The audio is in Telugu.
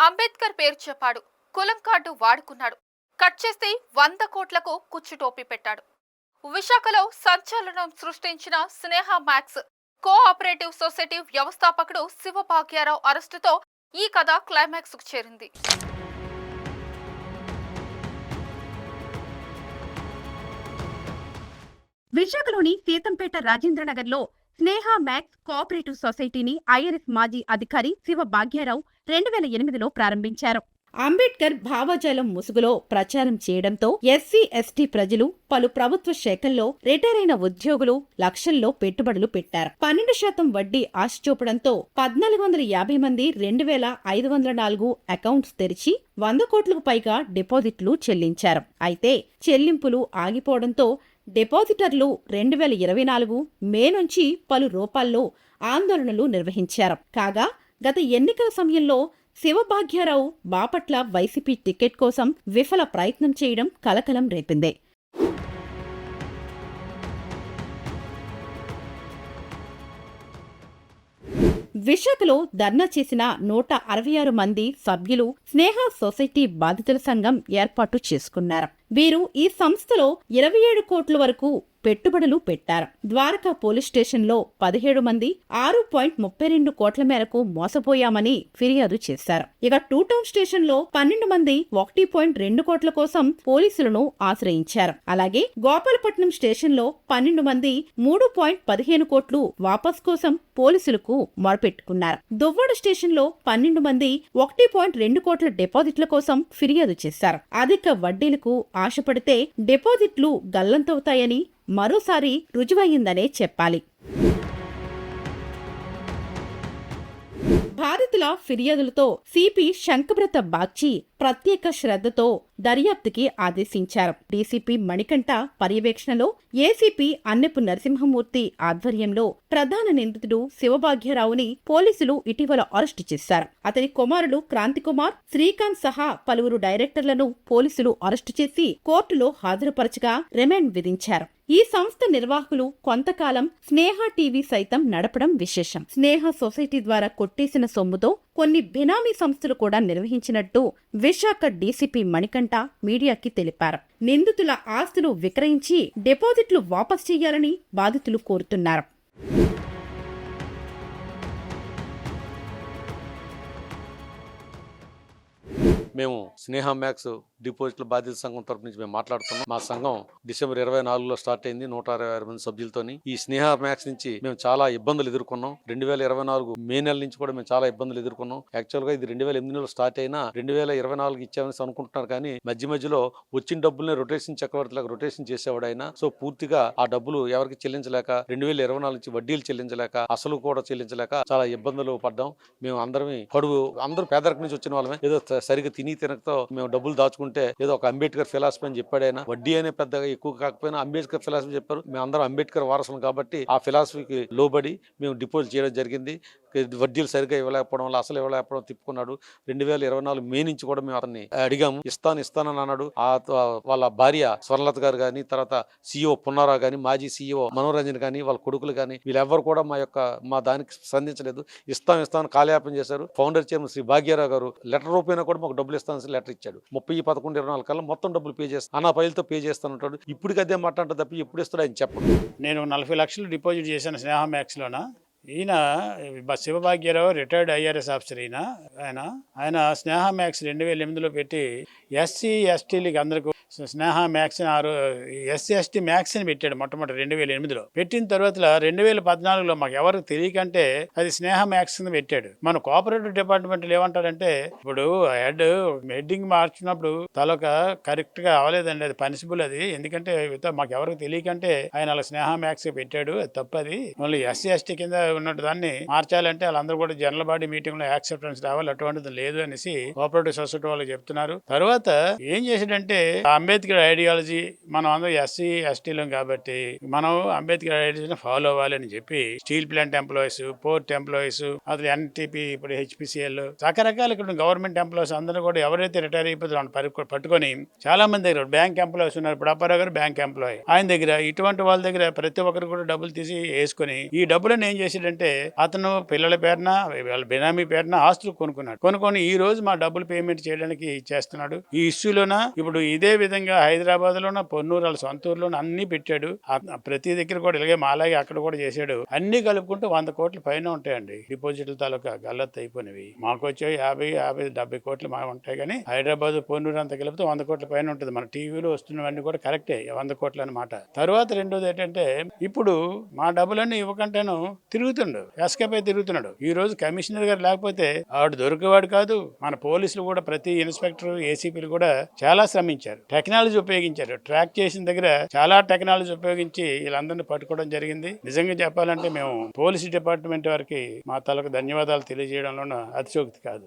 అంబేద్కర్ పేరు చెప్పాడు, కులం కార్డు వాడుకున్నాడు, కట్ చేస్తే 100 కోట్లకు కుచ్చుటోపీ పెట్టాడు. విశాఖలో సంచలనం సృష్టించిన స్నేహ మ్యాక్స్ కోఆపరేటివ్ సొసైటీ వ్యవస్థాపకుడు శివభాగ్యారావు అరెస్టుతో ఈ కథ క్లైమాక్స్ కు చేరింది. విశాఖలోని సీతంపేట రాజేంద్రనగర్లో స్నేహ మ్యాక్స్ కోఆపరేటివ్ సొసైటీని ఐఆర్ఎస్ మాజీ అధికారి శివ భాగ్యారావు 2008లో ప్రారంభించారు. అంబేద్కర్ భావజాలం ముసుగులో ప్రచారం చేయడంతో ఎస్సీ ఎస్టీ ప్రజలు, పలు ప్రభుత్వ శాఖల్లో రిటైర్ అయిన ఉద్యోగులు లక్షల్లో పెట్టుబడులు పెట్టారు. 12% వడ్డీ ఆశ చూపడంతో 1450 మంది 2504 అకౌంట్స్ తెరిచి 100 కోట్లకు పైగా డిపాజిట్లు చెల్లించారు. అయితే చెల్లింపులు ఆగిపోవడంతో డిపాజిటర్లు 2024 మే నుంచి పలు రూపాల్లో ఆందోళనలు నిర్వహించారు. కాగా గత ఎన్నికల సమయంలో శివభాగ్యారావు బాపట్ల వైసీపీ టికెట్ కోసం విఫల ప్రయత్నం చేయడం కలకలం రేపింది. విశాఖలో ధర్నా చేసిన 166 మంది సభ్యులు స్నేహ సొసైటీ బాధితుల సంఘం ఏర్పాటు చేసుకున్నారు. వీరు ఈ సంస్థలో 27 కోట్ల వరకు పెట్టుబడులు పెట్టారు. ద్వారకా పోలీస్ స్టేషన్లో 17 మంది 6.32 కోట్ల మేరకు మోసపోయామని ఫిర్యాదు చేశారు. ఇక 2 టౌన్ స్టేషన్లో 12 మంది 1.2 కోట్ల కోసం పోలీసులను ఆశ్రయించారు. అలాగే గోపాలపట్నం స్టేషన్లో 12 మంది 3.15 కోట్లు వాపస్ కోసం పోలీసులకు మొరపెట్టుకున్నారు. దువ్వాడ స్టేషన్లో 12 మంది 1.2 కోట్ల డిపాజిట్ల కోసం ఫిర్యాదు చేశారు. అధిక వడ్డీలకు ఆశపడితే డిపాజిట్లు గల్లంతవుతాయని మరోసారి రుజువయ్యిందనే చెప్పాలి. బాధితుల ఫిర్యాదులతో సిపి శంకబ్రత బాగ్చి ప్రత్యేక శ్రద్ధతో దర్యాప్తుకి ఆదేశించారు. డీసీపీ మణికంఠ పర్యవేక్షణలో ఏసీపీ అన్నెపు నరసింహమూర్తి ఆధ్వర్యంలో ప్రధాన నిందితుడు శివభాగ్యరావుని పోలీసులు ఇటీవల అరెస్టు చేశారు. అతని కుమారుడు క్రాంతికుమార్, శ్రీకాంత్ సహా పలువురు డైరెక్టర్లను పోలీసులు అరెస్టు చేసి కోర్టులో హాజరుపరచగా రిమాండ్ విధించారు. ఈ సంస్థ నిర్వాహకులు కొంతకాలం స్నేహ టీవీ సైతం నడపడం విశేషం. స్నేహ సొసైటీ ద్వారా కొట్టేసిన సొమ్ముతో కొన్ని బినామీ సంస్థలు కూడా నిర్వహించినట్టు విశాఖ డీసీపీ మణికంఠ మీడియాకి తెలిపారు. నిందితుల ఆస్తులు విక్రయించి డిపాజిట్లు వాపస్ చేయాలని బాధితులు కోరుతున్నారు. మేము స్నేహ మ్యాక్స్ డిపాజిట్ల బాధిత సంఘం తరపు నుంచి మేము మాట్లాడుతున్నాం. మా సంఘం డిసెంబర్ 24లో స్టార్ట్ అయింది 166 మంది సభ్యులతోని. ఈ స్నేహ మ్యాక్స్ నుంచి మేము చాలా ఇబ్బందులు ఎదుర్కొన్నాం. 2024 మే నెల నుంచి కూడా మేము చాలా ఇబ్బందులు ఎదుర్కొన్నాం. యాక్చువల్ గా ఇది 2008లో స్టార్ట్ అయినా 2024 ఇచ్చామని అనుకుంటున్నారు. కానీ మధ్య వచ్చిన డబ్బుల్ని రొటేషన్ చక్రవర్తిలాగా రొటేషన్ చేసేవాడు ఆయన. సో పూర్తిగా ఆ డబ్బులు ఎవరికి చెల్లించలేక 2024 నుంచి వడ్డీలు చెల్లించలేక అసలు కూడా చెల్లించలేక చాలా ఇబ్బందులు పడ్డాం. మేము అందరూ పేదరికం నుంచి వచ్చిన వాళ్ళమే. ఏదో సరిగ్గా తినకతో మేము డబ్బులు దాచుకుంటే ఏదో ఒక అంబేద్కర్ ఫిలాసఫీ అని చెప్పాడు ఆయన. వడ్డీ అనే పెద్దగా ఎక్కువ కాకపోయినా అంబేద్కర్ ఫిలాసఫీ చెప్పారు. మేము అందరం అంబేద్కర్ వారసులం కాబట్టి ఆ ఫిలాసఫీకి లోబడి మేము డిపాజిట్ చేయడం జరిగింది. వడ్డీలు సరిగ్గా ఇవ్వలేకపోవడం వల్ల అసలు ఇవ్వలేకపోవడం తిప్పుకున్నాడు. 2024 మే నుంచి కూడా మేము అతన్ని అడిగాము. ఇస్తానని అన్నాడు. వాళ్ళ భార్య స్వర్ణలత గారు కానీ, తర్వాత CEO పున్నారావు కానీ, మాజీ CEO మనోరంజన్ కానీ, వాళ్ళ కొడుకులు కానీ వీళ్ళెవ్వరు కూడా మా దానికి స్పందించలేదు. ఇస్తామని కాలయాపన చేశారు. ఫౌండర్ చైర్మన్ శ్రీ భాగ్యారావు గారు లెటర్ రూపైనా కూడా మాకు డబ్బులు ఇస్తానని లెటర్ ఇచ్చాడు. 30/11/24 కల్లా మొత్తం డబ్బులు పే చేస్తాను, అన్న ఫైల్తో పే చేస్తానంటాడు. ఇప్పటికి అదే మాట్లాడటం తప్ప ఎప్పుడు ఇస్తాడు ఆయన చెప్పండి. నేను 40 లక్షలు డిపాజిట్ చేశాను స్నేహ మ్యాక్స్లోన. ఈయన శివభాగ్యరావు రిటైర్డ్ ఐఆర్ఎస్ ఆఫీసర్. ఆయన స్నేహ మ్యాక్స్ 2008లో పెట్టి ఎస్సీ ఎస్టీలకి అందరికీ స్నేహ మ్యాక్స్ ఎస్సీ ఎస్టీ మ్యాక్స్ అని పెట్టాడు మొట్టమొదటి 2008లో. పెట్టిన తర్వాత 2014లో మాకు ఎవరికి తెలియకంటే అది స్నేహ మ్యాక్స్ అని పెట్టాడు. మన కోఆపరేటివ్ డిపార్ట్మెంట్లు ఏమంటారంటే ఇప్పుడు హెడ్డింగ్ మార్చినప్పుడు తలొక కరెక్ట్ గా అవ్వలేదండి, అది పనిసిబుల్ అది. ఎందుకంటే మాకు ఎవరికి తెలియకంటే ఆయన అలా స్నేహ మ్యాక్స్ పెట్టాడు, అది తప్పది. మళ్ళీ ఎస్సీ ఎస్టీ కింద ఉన్నట్టు దాన్ని మార్చాలంటే వాళ్ళందరూ కూడా జనరల్ బాడీ మీటింగ్ లో యాక్సెప్టెన్స్ రావాలి, అటువంటిది లేదు అనేసి కోఆపరేటివ్ సొసైటీ వాళ్ళు చెప్తున్నారు. తర్వాత ఏం చేశాడంటే అంబేద్కర్ ఐడియాలజీ మనం అందరం ఎస్సీ ఎస్టీలం కాబట్టి మనం అంబేద్కర్ ఐడియాలజీని ఫాలో అవ్వాలని చెప్పి steel plant employees, port employees, అసలు ఎన్టీపీ, ఇప్పుడు హెచ్పిసిఎల్, రకరకాల ఇక్కడ గవర్నమెంట్ ఎంప్లాయీస్ అందరూ కూడా ఎవరైతే రిటైర్ అయిపోతారో పట్టుకొని చాలా మంది దగ్గర బ్యాంక్ ఎంప్లాయీస్ ఉన్నారు. ఇప్పుడు అప్పారావు గారు బ్యాంక్ ఎంప్లాయీ, ఆయన దగ్గర ఇటువంటి వాళ్ళ దగ్గర ప్రతి ఒక్కరు కూడా డబ్బులు తీసి వేసుకొని ఈ డబ్బులను ఏం చేసాడంటే అతను పిల్లల పేరున వాళ్ళ బినామీ పేరున ఆస్తులు కొనుక్కొని ఈ రోజు మా డబ్బులు పేమెంట్ చేయడానికి చేస్తున్నాడు. ఈ ఇష్యూలోన ఇప్పుడు ఇదే విధంగా హైదరాబాద్ లోన, పొన్నూరు, వాళ్ళ సొంత ఊరులోన అన్ని పెట్టాడు. ప్రతి దగ్గర కూడా ఇలాగే మాలాగే అక్కడ కూడా చేశాడు. అన్ని కలుపుకుంటూ 100 కోట్ల పైన ఉంటాయండి డిపాజిట్ల తాలూకా గల్లత్ అయిపోయినవి. మాకు వచ్చే 50-70 కోట్లు మా ఉంటాయి, కానీ హైదరాబాద్, పొన్నూరు అంతా కలిపితే 100 కోట్ల పైన ఉంటుంది. మన టీవీలో వస్తున్నవన్నీ కూడా కరెక్టే, 100 కోట్లు అన్నమాట. తర్వాత రెండోది ఏంటంటే ఇప్పుడు మా డబ్బులన్నీ ఇవ్వకంటాను తిరుగుతుండు, ఎస్కేప్ అయి తిరుగుతున్నాడు. ఈ రోజు కమిషనర్ గారు లేకపోతే ఆవిడ దొరికేవాడు కాదు. మన పోలీసులు కూడా ప్రతి ఇన్స్పెక్టర్, ఏసీపీలు కూడా చాలా శ్రమించారు, టెక్నాలజీ ఉపయోగించారు. ట్రాక్ చేసిన దగ్గర చాలా టెక్నాలజీ ఉపయోగించి వీళ్ళందరినీ పట్టుకోవడం జరిగింది. నిజంగా చెప్పాలంటే మేము పోలీసు డిపార్ట్మెంట్ వారికి మా తలకు ధన్యవాదాలు తెలియజేయడంలో అతిశోక్తి కాదు.